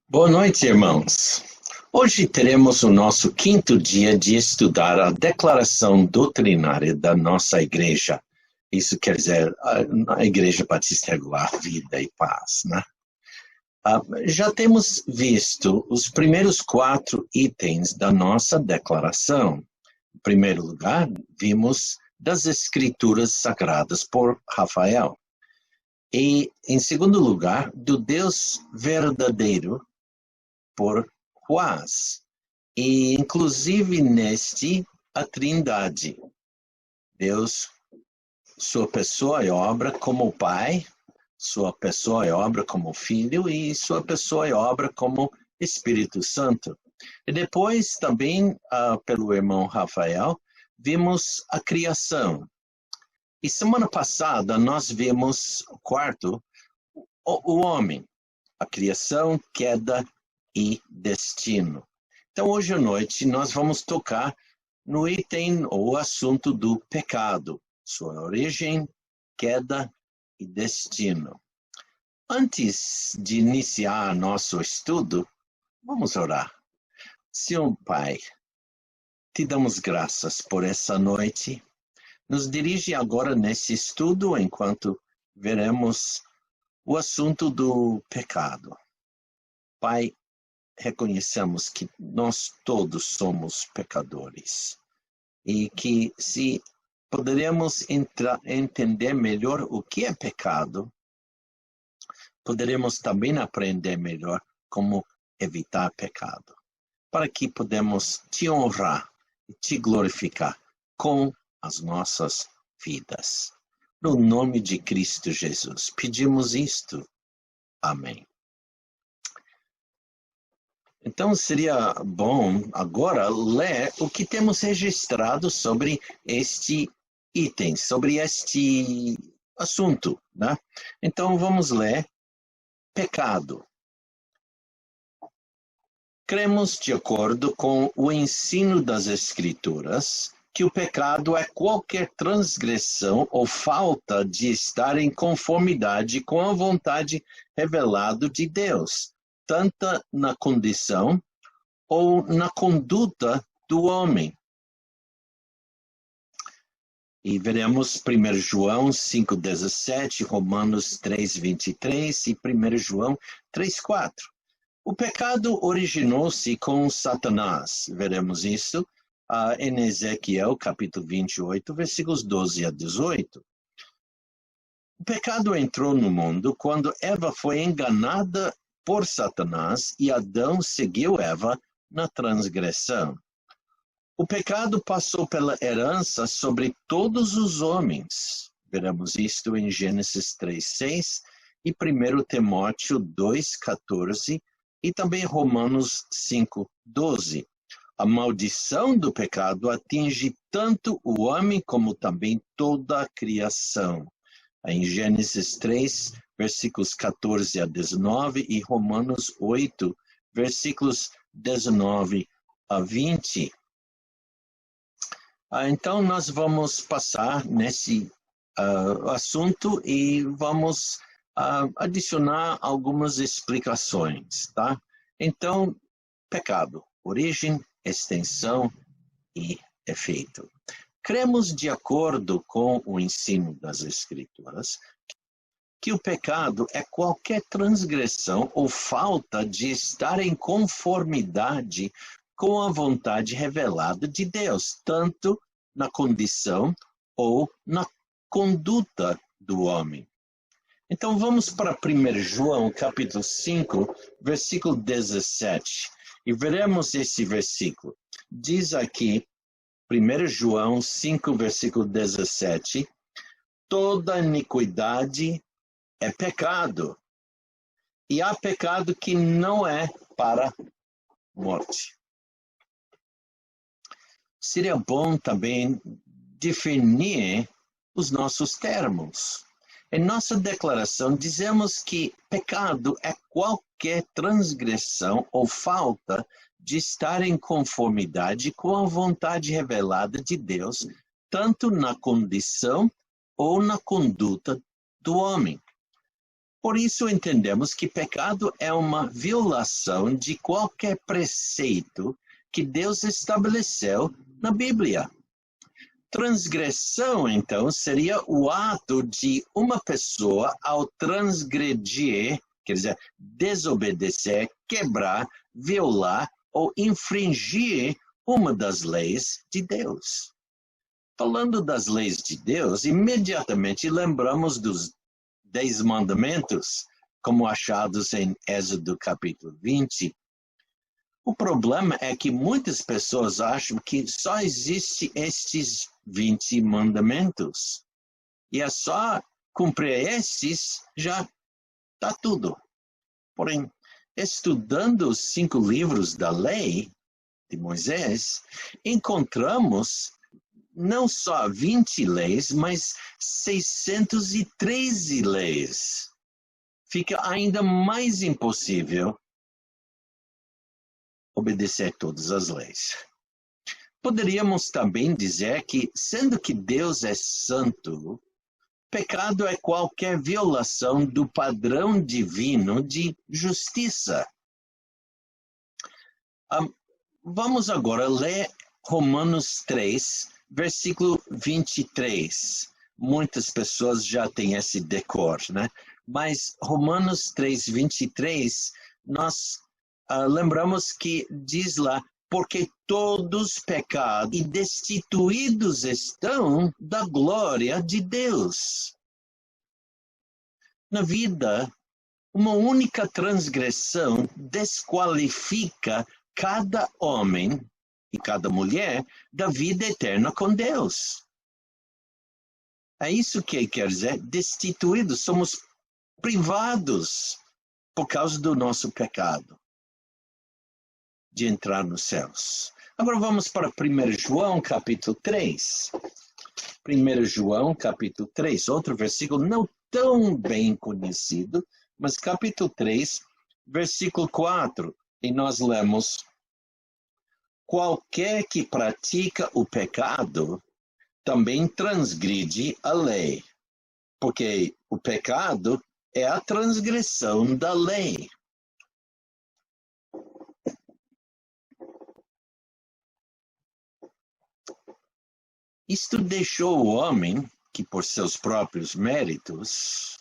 Boa noite, irmãos. Hoje teremos o nosso quinto dia de estudar a declaração doutrinária da nossa igreja. Isso quer dizer, a Igreja Batista Regular, Vida e Paz, né? Já temos visto os primeiros 4 itens da nossa declaração. Em primeiro lugar, vimos das Escrituras Sagradas por Rafael. E, em segundo lugar, do Deus verdadeiro por Juás, e inclusive neste a Trindade. Deus, sua pessoa e obra como Pai, sua pessoa e obra como Filho e sua pessoa e obra como Espírito Santo. E depois também, pelo irmão Rafael, vimos a criação. E semana passada nós vimos o quarto, o homem, a criação, queda e destino. Então, hoje à noite, nós vamos tocar no item ou assunto do pecado, sua origem, queda e destino. Antes de iniciar nosso estudo, vamos orar. Senhor Pai, te damos graças por essa noite. Nos dirige agora nesse estudo enquanto veremos o assunto do pecado. Pai, reconhecemos que nós todos somos pecadores e que se poderemos entender melhor o que é pecado, poderemos também aprender melhor como evitar pecado, para que podemos te honrar e te glorificar com as nossas vidas. No nome de Cristo Jesus, pedimos isto. Amém. Então, seria bom agora ler o que temos registrado sobre este item, sobre este assunto, né? Então, vamos ler pecado. Cremos, de acordo com o ensino das Escrituras, que o pecado é qualquer transgressão ou falta de estar em conformidade com a vontade revelada de Deus, tanto na condição ou na conduta do homem. E veremos 1 João 5,17, Romanos 3,23 e 1 João 3,4. O pecado originou-se com Satanás. Veremos isso em Ezequiel, capítulo 28, versículos 12 a 18. O pecado entrou no mundo quando Eva foi enganada por Satanás e Adão seguiu Eva na transgressão. O pecado passou pela herança sobre todos os homens. Veremos isto em Gênesis 3:6 e 1 Timóteo 2:14 e também Romanos 5:12. A maldição do pecado atinge tanto o homem como também toda a criação. Em Gênesis 3, versículos 14 a 19 e Romanos 8, versículos 19 a 20. Então, nós vamos passar nesse assunto e vamos adicionar algumas explicações, tá? Então, pecado, origem, extensão e efeito. Cremos, de acordo com o ensino das Escrituras, que o pecado é qualquer transgressão ou falta de estar em conformidade com a vontade revelada de Deus, tanto na condição ou na conduta do homem. Então vamos para 1 João, capítulo 5, versículo 17, e veremos esse versículo. Diz aqui, 1 João 5, versículo 17, toda iniquidade é pecado, e há pecado que não é para morte. Seria bom também definir os nossos termos. Em nossa declaração, dizemos que pecado é qualquer transgressão ou falta de estar em conformidade com a vontade revelada de Deus, tanto na condição ou na conduta do homem. Por isso entendemos que pecado é uma violação de qualquer preceito que Deus estabeleceu na Bíblia. Transgressão, então, seria o ato de uma pessoa ao transgredir, quer dizer, desobedecer, quebrar, violar ou infringir uma das leis de Deus. Falando das leis de Deus, imediatamente lembramos dos 10 mandamentos, como achados em Êxodo capítulo 20. O problema é que muitas pessoas acham que só existem estes 20 mandamentos. E é só cumprir estes, já está tudo. Porém, estudando os 5 livros da lei de Moisés, encontramos não só 20 leis, mas 613 leis. Fica ainda mais impossível obedecer todas as leis. Poderíamos também dizer que, sendo que Deus é santo, pecado é qualquer violação do padrão divino de justiça. Vamos agora ler Romanos 3, versículo 23. Muitas pessoas já têm esse decor, né? Mas Romanos 3, 23, nós lembramos que diz lá, porque todos pecaram e destituídos estão da glória de Deus. Na vida, uma única transgressão desqualifica cada homem e cada mulher da vida eterna com Deus. É isso que quer dizer destituídos, somos privados por causa do nosso pecado de entrar nos céus. Agora vamos para 1 João capítulo 3. 1 João capítulo 3, outro versículo não tão bem conhecido, mas capítulo 3, versículo 4. E nós lemos: qualquer que pratica o pecado também transgride a lei, porque o pecado é a transgressão da lei. Isto deixou o homem, que por seus próprios méritos,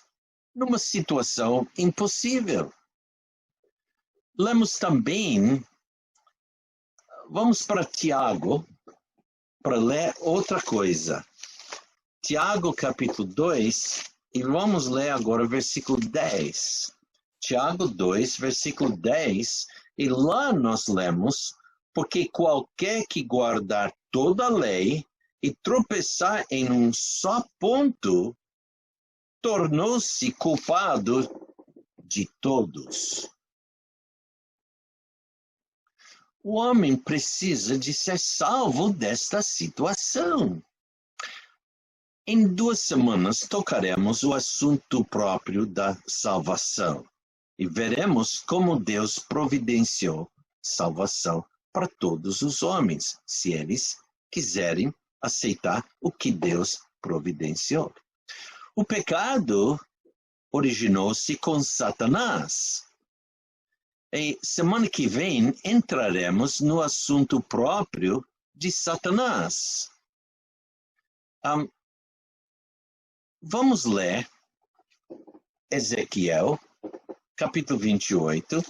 numa situação impossível. Lemos também, vamos para Tiago, para ler outra coisa. Tiago capítulo 2, e vamos ler agora o versículo 10. Tiago 2, versículo 10, e lá nós lemos: porque qualquer que guardar toda a lei e tropeçar em um só ponto, tornou-se culpado de todos. O homem precisa de ser salvo desta situação. Em 2 semanas tocaremos o assunto próprio da salvação e veremos como Deus providenciou salvação para todos os homens, se eles quiserem aceitar o que Deus providenciou. O pecado originou-se com Satanás. E semana que vem entraremos no assunto próprio de Satanás. Vamos ler Ezequiel, capítulo 28.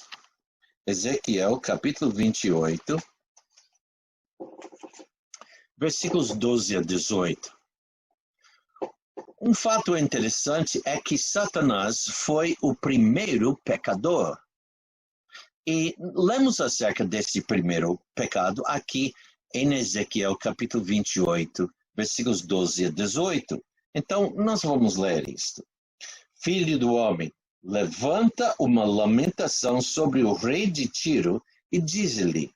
Ezequiel, capítulo 28. Versículos 12 a 18. Um fato interessante é que Satanás foi o primeiro pecador. E lemos acerca desse primeiro pecado aqui em Ezequiel capítulo 28, versículos 12 a 18. Então, nós vamos ler isto. Filho do homem, levanta uma lamentação sobre o rei de Tiro e diz-lhe: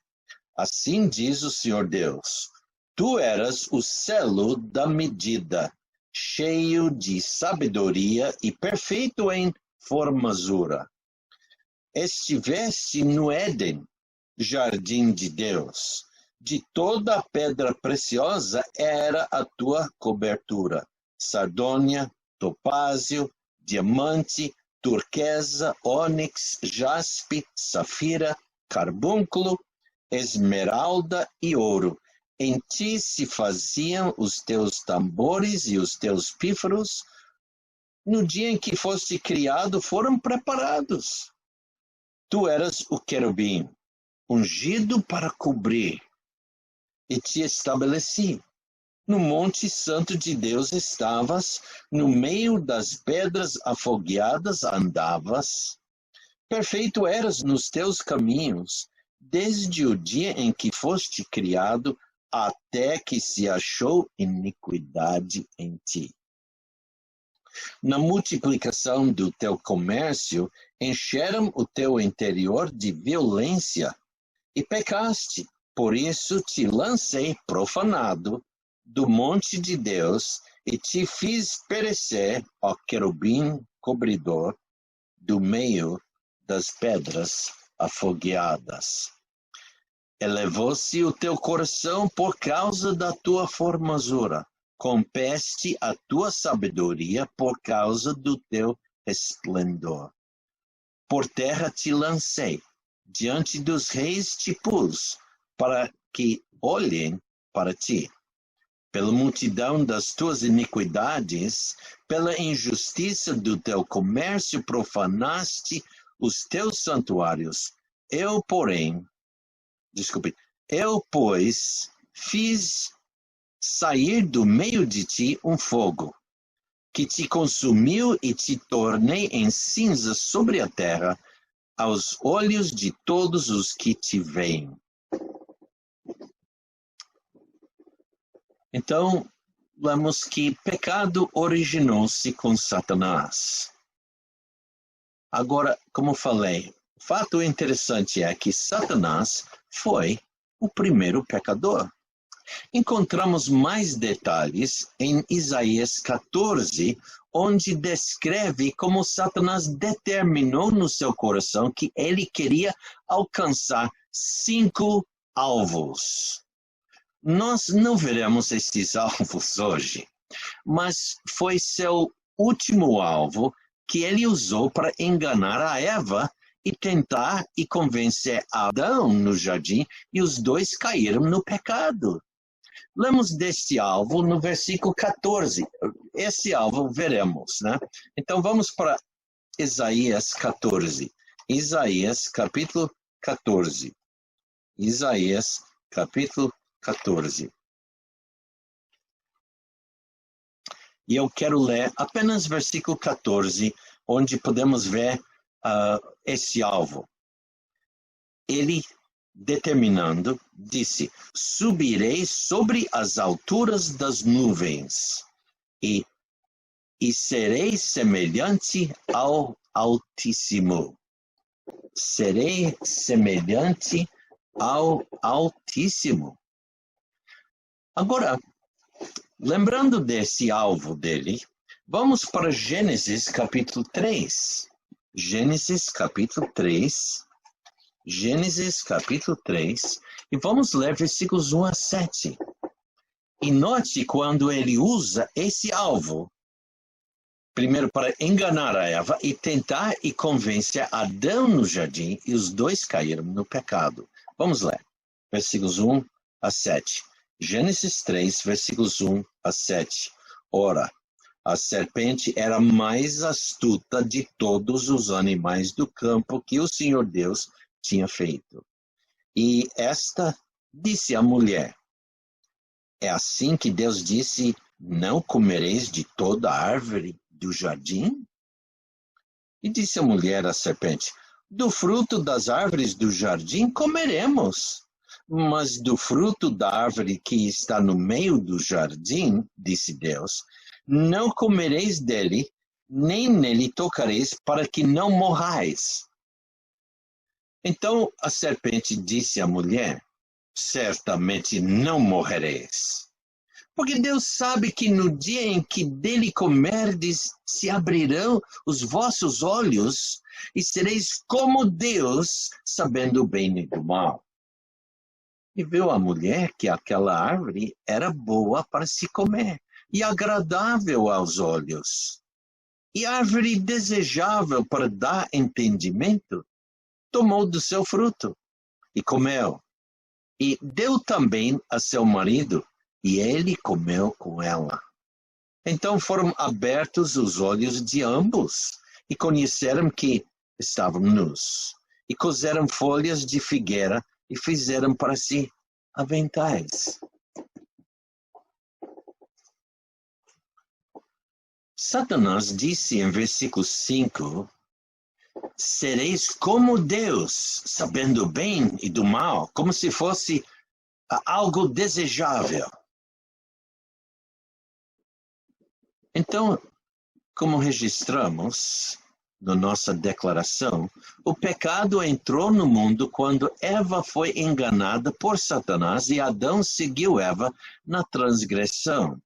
assim diz o Senhor Deus, tu eras o selo da medida, cheio de sabedoria e perfeito em formosura. Estiveste no Éden, jardim de Deus. De toda a pedra preciosa era a tua cobertura: sardônia, topázio, diamante, turquesa, ônix, jaspe, safira, carbúnculo, esmeralda e ouro. Em ti se faziam os teus tambores e os teus pífaros. No dia em que foste criado, foram preparados. Tu eras o querubim, ungido para cobrir, e te estabeleci. No monte santo de Deus estavas, no meio das pedras afogueadas andavas. Perfeito eras nos teus caminhos, desde o dia em que foste criado, até que se achou iniquidade em ti. Na multiplicação do teu comércio, encheram o teu interior de violência, e pecaste. Por isso te lancei profanado do monte de Deus, e te fiz perecer, ó querubim cobridor, do meio das pedras afogueadas. Elevou-se o teu coração por causa da tua formosura, compeste a tua sabedoria por causa do teu esplendor. Por terra te lancei, diante dos reis te pus, para que olhem para ti. Pela multidão das tuas iniquidades, pela injustiça do teu comércio, profanaste os teus santuários. Eu, pois, fiz sair do meio de ti um fogo, que te consumiu e te tornei em cinza sobre a terra, aos olhos de todos os que te veem. Então, vemos que pecado originou-se com Satanás. Agora, como falei, o fato interessante é que Satanás foi o primeiro pecador. Encontramos mais detalhes em Isaías 14, onde descreve como Satanás determinou no seu coração que ele queria alcançar 5 alvos. Nós não veremos esses alvos hoje, mas foi seu último alvo que ele usou para enganar a Eva e tentar e convencer Adão no jardim, e os dois caíram no pecado. Lemos deste alvo no versículo 14. Esse alvo veremos, né? Então vamos para Isaías 14. Isaías capítulo 14. Isaías capítulo 14. E eu quero ler apenas versículo 14, onde podemos ver esse alvo. Ele, determinando, disse: subirei sobre as alturas das nuvens e serei semelhante ao Altíssimo. Serei semelhante ao Altíssimo. Agora, lembrando desse alvo dele, vamos para Gênesis capítulo 3. Gênesis capítulo 3. Gênesis capítulo 3. E vamos ler versículos 1 a 7. E note quando ele usa esse alvo, primeiro para enganar a Eva e tentar e convencer Adão no jardim, e os dois caíram no pecado. Vamos ler. Versículos 1 a 7. Gênesis 3, versículos 1 a 7. Ora, a serpente era mais astuta de todos os animais do campo que o Senhor Deus tinha feito. E esta disse à mulher: é assim que Deus disse: não comereis de toda a árvore do jardim? E disse a mulher à serpente: do fruto das árvores do jardim comeremos. Mas do fruto da árvore que está no meio do jardim, disse Deus, não comereis dele, nem nele tocareis, para que não morrais. Então a serpente disse à mulher: certamente não morrereis. Porque Deus sabe que no dia em que dele comerdes, se abrirão os vossos olhos, e sereis como Deus, sabendo o bem e do mal. E viu a mulher que aquela árvore era boa para se comer e agradável aos olhos, e árvore desejável para dar entendimento, tomou do seu fruto e comeu. E deu também a seu marido, e ele comeu com ela. Então foram abertos os olhos de ambos, e conheceram que estavam nus. E coseram folhas de figueira, e fizeram para si aventais. Satanás disse em versículo 5, sereis como Deus, sabendo o bem e do mal, como se fosse algo desejável. Então, como registramos na nossa declaração, o pecado entrou no mundo quando Eva foi enganada por Satanás e Adão seguiu Eva na transgressão.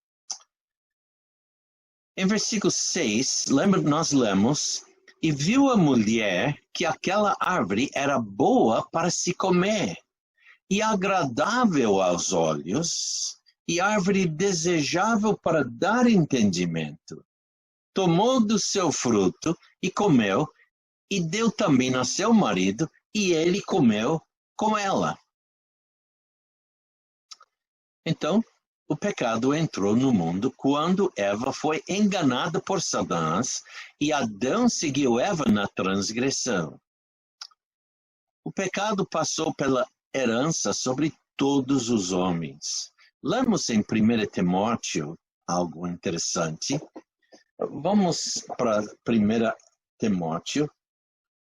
Em versículo 6, nós lemos, e viu a mulher que aquela árvore era boa para se comer, e agradável aos olhos, e árvore desejável para dar entendimento. Tomou do seu fruto e comeu, e deu também a seu marido, e ele comeu com ela. Então, o pecado entrou no mundo quando Eva foi enganada por Satanás e Adão seguiu Eva na transgressão. O pecado passou pela herança sobre todos os homens. Lemos em 1 Timóteo algo interessante. Vamos para 1 Timóteo.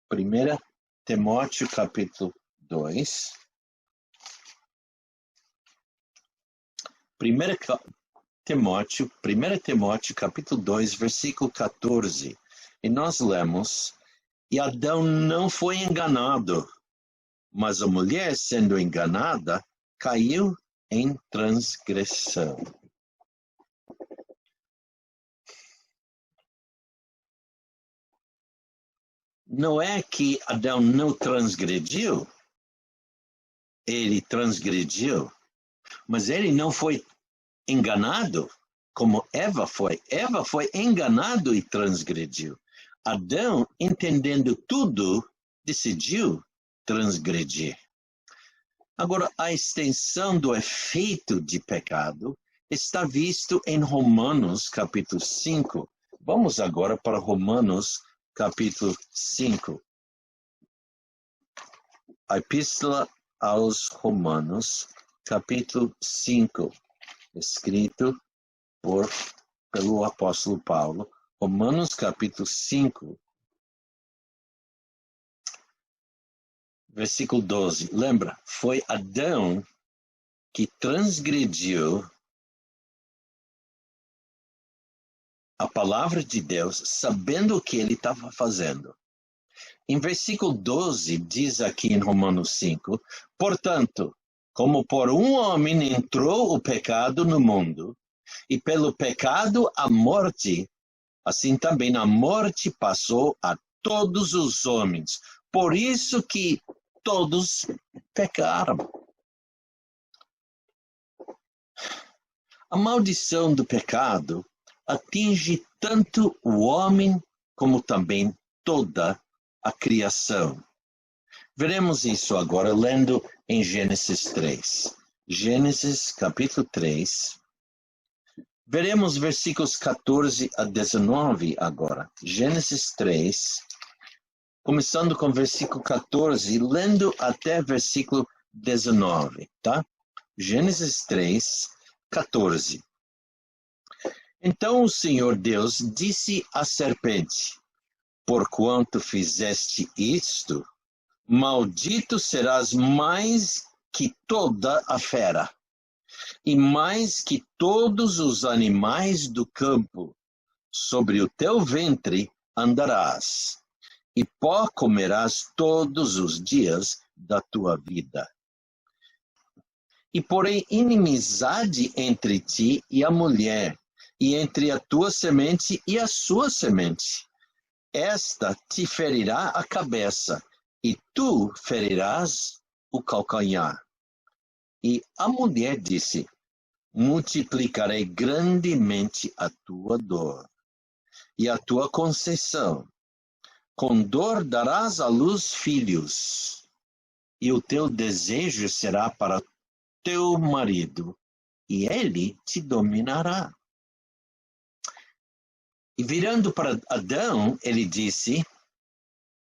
1 Timóteo capítulo 2. 1 Timóteo capítulo 2, versículo 14. E nós lemos, e Adão não foi enganado, mas a mulher, sendo enganada, caiu em transgressão. Não é que Adão não transgrediu, ele transgrediu, mas ele não foi enganado como Eva foi. Eva foi enganado e transgrediu. Adão, entendendo tudo, decidiu transgredir. Agora, a extensão do efeito de pecado está visto em Romanos capítulo 5. Vamos agora para Romanos capítulo 5. A Epístola aos Romanos, capítulo 5, escrito pelo apóstolo Paulo. Romanos, capítulo 5, versículo 12. Lembra, foi Adão que transgrediu a palavra de Deus, sabendo o que ele estava fazendo. Em versículo 12, diz aqui em Romanos 5, portanto, como por um homem entrou o pecado no mundo, e pelo pecado a morte, assim também a morte passou a todos os homens. Por isso que todos pecaram. A maldição do pecado atinge tanto o homem como também toda a criação. Veremos isso agora lendo em Gênesis 3. Gênesis capítulo 3. Veremos versículos 14 a 19 agora. Gênesis 3, começando com versículo 14, lendo até versículo 19, tá? Gênesis 3, 14. Então o Senhor Deus disse à serpente, porquanto fizeste isto, maldito serás mais que toda a fera, e mais que todos os animais do campo. Sobre o teu ventre andarás, e pó comerás todos os dias da tua vida. E porém inimizade entre ti e a mulher, e entre a tua semente e a sua semente. Esta te ferirá a cabeça, e tu ferirás o calcanhar. E a mulher disse, multiplicarei grandemente a tua dor. e a tua conceição. Com dor darás à luz filhos, e o teu desejo será para teu marido, e ele te dominará. E virando para Adão, ele disse,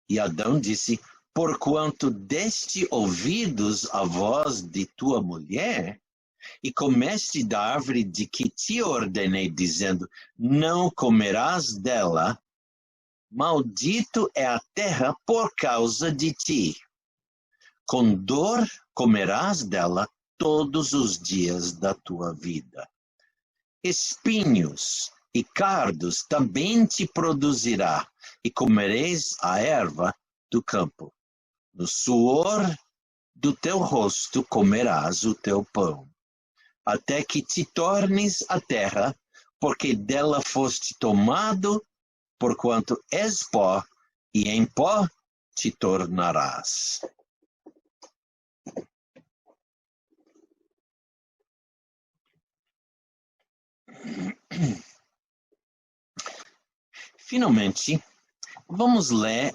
e Adão disse, porquanto deste ouvidos à voz de tua mulher, e comeste da árvore de que te ordenei, dizendo, não comerás dela, maldito é a terra por causa de ti. Com dor comerás dela todos os dias da tua vida. Espinhos e cardos também te produzirá, e comereis a erva do campo. No suor do teu rosto comerás o teu pão, até que te tornes a terra, porque dela foste tomado, porquanto és pó, e em pó te tornarás. Finalmente, vamos ler,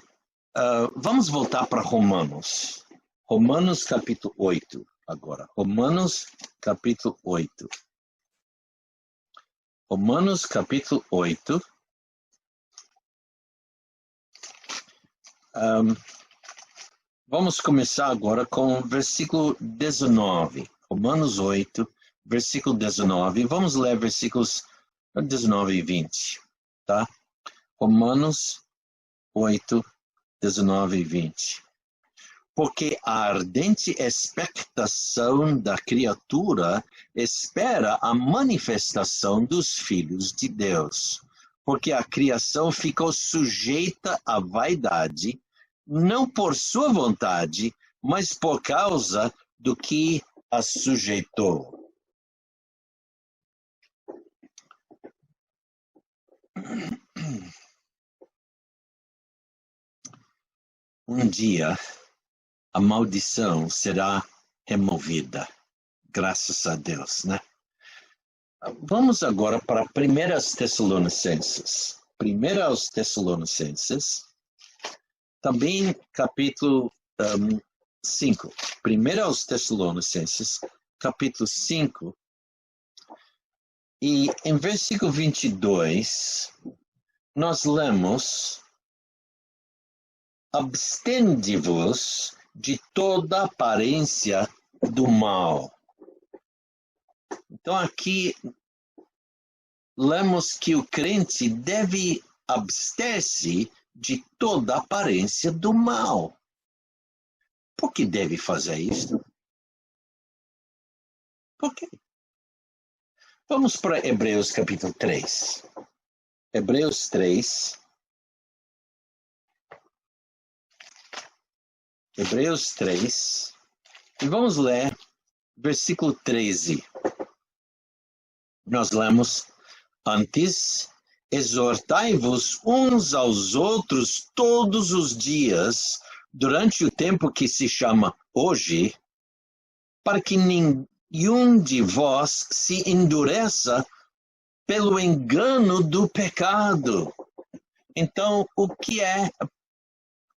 vamos voltar para Romanos. Romanos capítulo 8, agora. Romanos capítulo 8. Romanos capítulo 8. Vamos começar agora com o versículo 19. Romanos 8, versículo 19. Vamos ler versículos 19 e 20, tá? Romanos 8, 19 e 20. Porque a ardente expectação da criatura espera a manifestação dos filhos de Deus. Porque a criação ficou sujeita à vaidade, não por sua vontade, mas por causa do que a sujeitou. Um dia, a maldição será removida, graças a Deus, né? Vamos agora para 1 Tessalonicenses. 1 Tessalonicenses, também capítulo 5. 1 Tessalonicenses, capítulo 5. E em versículo 22, nós lemos: abstende-vos de toda aparência do mal. Então aqui lemos que o crente deve abster-se de toda aparência do mal. Por que deve fazer isso? Por quê? Vamos para Hebreus capítulo 3. Hebreus 3. Hebreus 3. E vamos ler versículo 13. Nós lemos: antes, exortai-vos uns aos outros todos os dias, durante o tempo que se chama hoje, para que nenhum de vós se endureça pelo engano do pecado. Então, o que é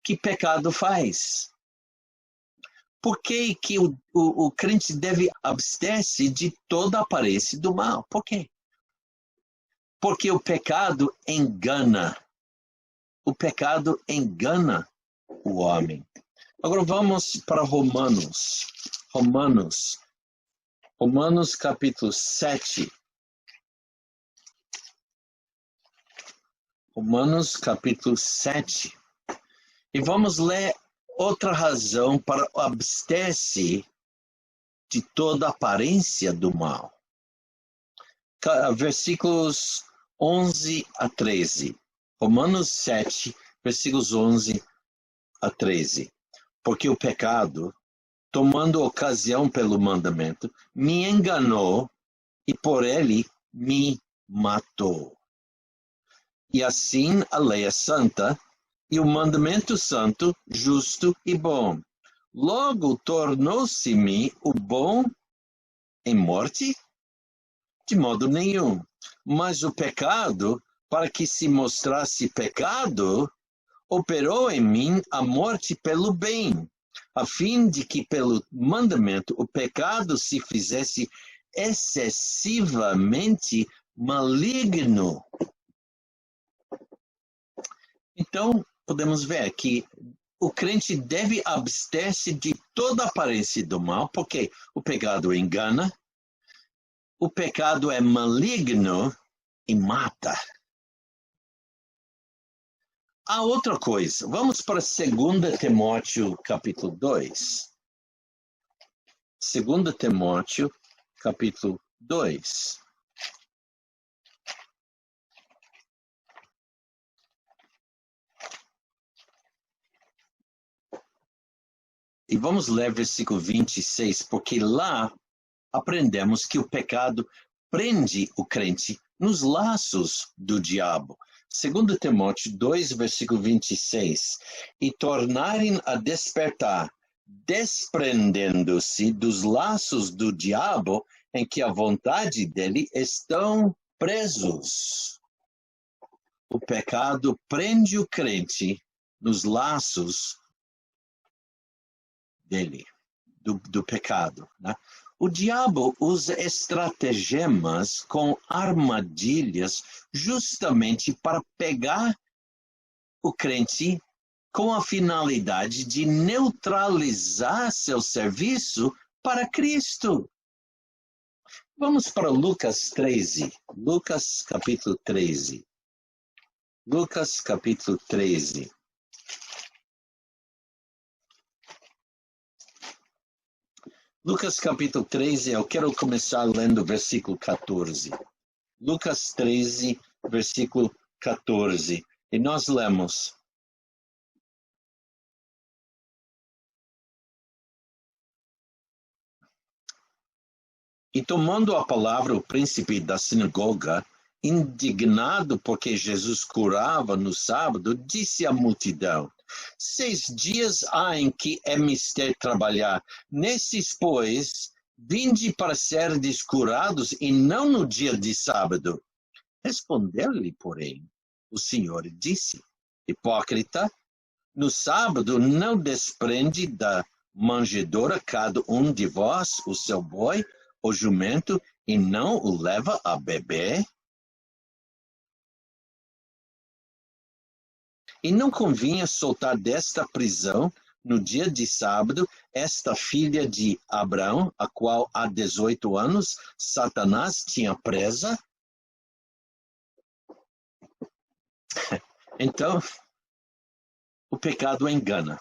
que pecado faz? Por que o crente deve abster-se de toda aparência do mal? Por quê? Porque o pecado engana. O pecado engana o homem. Agora vamos para Romanos. Romanos capítulo 7. Romanos capítulo 7. E vamos ler outra razão para abster-se de toda aparência do mal. Versículos 11 a 13. Romanos 7, versículos 11 a 13. Porque o pecado, tomando ocasião pelo mandamento, me enganou e por ele me matou. E assim a lei é santa, e o mandamento santo, justo e bom. Logo tornou-se-me o bom em morte? De modo nenhum. Mas o pecado, para que se mostrasse pecado, operou em mim a morte pelo bem, a fim de que pelo mandamento o pecado se fizesse excessivamente maligno. Então, podemos ver que o crente deve abster-se de toda aparência do mal, porque o pecado engana, o pecado é maligno e mata. Há outra coisa. Vamos para 2 Timóteo, capítulo 2. 2 Timóteo, capítulo 2. E vamos ler versículo 26, porque lá aprendemos que o pecado prende o crente nos laços do diabo. 2 Timóteo 2, versículo 26. E tornarem a despertar, desprendendo-se dos laços do diabo, em que a vontade dele estão presos. O pecado prende o crente nos laços dele, do pecado, né? O diabo usa estratagemas com armadilhas justamente para pegar o crente com a finalidade de neutralizar seu serviço para Cristo. Vamos para Lucas 13. Lucas capítulo 13. Lucas capítulo 13. Lucas capítulo 13, eu quero começar lendo o versículo 14. Lucas 13, versículo 14. E nós lemos: E tomando a palavra o príncipe da sinagoga, indignado porque Jesus curava no sábado, disse à multidão: 6 dias há em que é mister trabalhar. Nesses, pois, vinde para serdes curados e não no dia de sábado. Respondeu-lhe, porém, o Senhor disse: Hipócrita, no sábado não desprende da manjedoura cada um de vós o seu boi ou jumento e não o leva a beber? E não convinha soltar desta prisão, no dia de sábado, esta filha de Abraão, a qual há 18 anos Satanás tinha presa? Então, o pecado engana.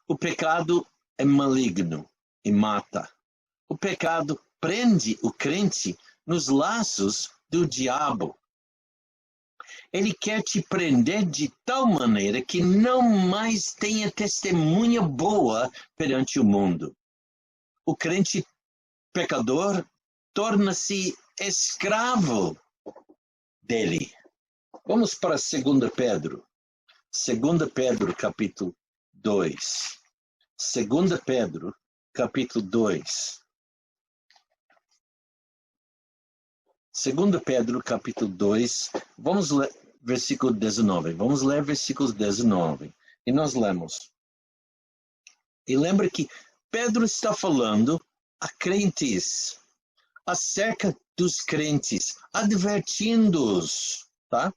O pecado é maligno e mata. O pecado prende o crente nos laços do diabo. Ele quer te prender de tal maneira que não mais tenha testemunha boa perante o mundo. O crente pecador torna-se escravo dele. Vamos para 2 Pedro. 2 Pedro, capítulo 2. 2 Pedro, capítulo 2. 2 Pedro, capítulo 2. Vamos ler versículo 19. Vamos ler versículos 19. E nós lemos. E lembra que Pedro está falando a crentes, acerca dos crentes, advertindo-os, tá?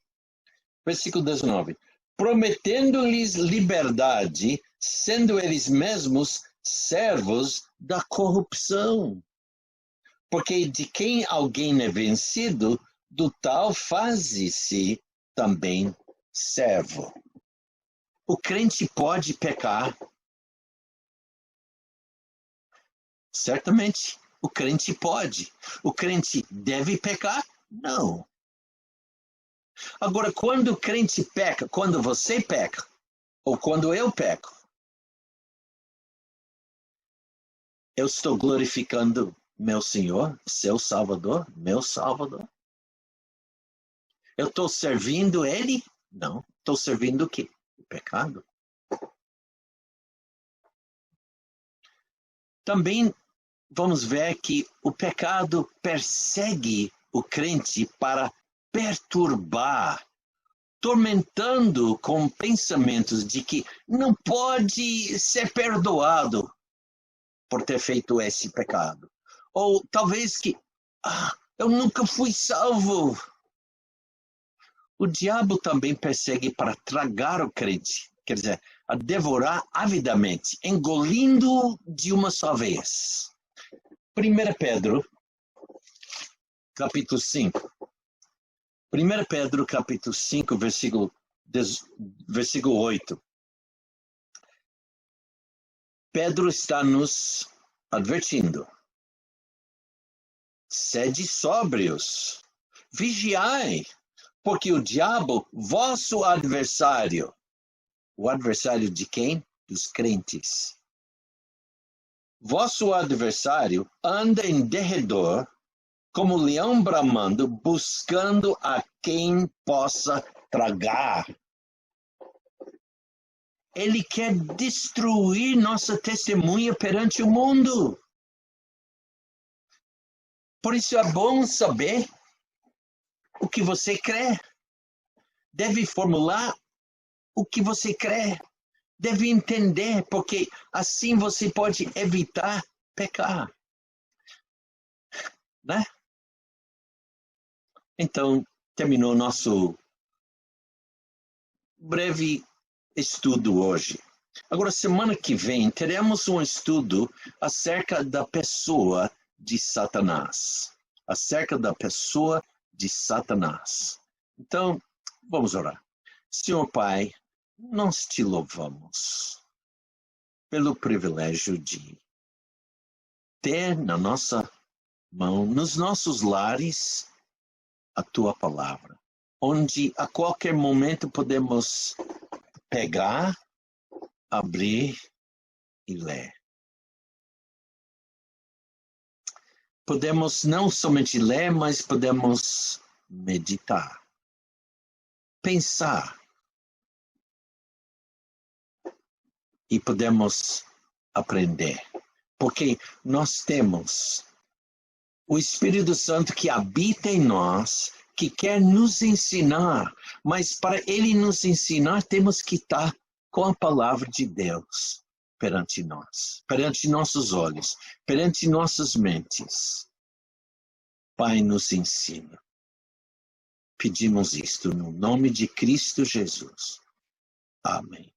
Versículo 19. Prometendo-lhes liberdade, sendo eles mesmos servos da corrupção. Porque de quem alguém é vencido, do tal faze-se também servo. O crente pode pecar. Certamente, o crente pode. O crente deve pecar? Não. Agora, quando o crente peca, quando você peca, ou quando eu peco, eu estou glorificando meu Senhor, seu Salvador, meu Salvador. Eu estou servindo Ele? Não. Estou servindo o quê? O pecado. Também vamos ver que o pecado persegue o crente para perturbar, tormentando com pensamentos de que não pode ser perdoado por ter feito esse pecado. Ou talvez que, eu nunca fui salvo. O diabo também persegue para tragar o crente, quer dizer, a devorar avidamente, engolindo de uma só vez. 1 Pedro, capítulo 5. 1 Pedro, capítulo 5, versículo 8. Pedro está nos advertindo. Sede sóbrios, vigiai, porque o diabo, vosso adversário, o adversário de quem? Dos crentes. Vosso adversário anda em derredor, como leão bramando, buscando a quem possa tragar. Ele quer destruir nossa testemunha perante o mundo. Por isso é bom saber o que você crê. Deve formular o que você crê. Deve entender, porque assim você pode evitar pecar. Né? Então, terminou nosso breve estudo hoje. Agora, semana que vem, teremos um estudo acerca da pessoa de Satanás. Acerca da pessoa de Satanás. Então, vamos orar. Senhor Pai, nós te louvamos pelo privilégio de ter na nossa mão, nos nossos lares, a tua palavra, onde a qualquer momento podemos pegar, abrir e ler. Podemos não somente ler, mas podemos meditar, pensar, e podemos aprender, porque nós temos o Espírito Santo que habita em nós, que quer nos ensinar, mas para ele nos ensinar temos que estar com a palavra de Deus perante nós, perante nossos olhos, perante nossas mentes. Pai, nos ensina. Pedimos isto no nome de Cristo Jesus. Amém.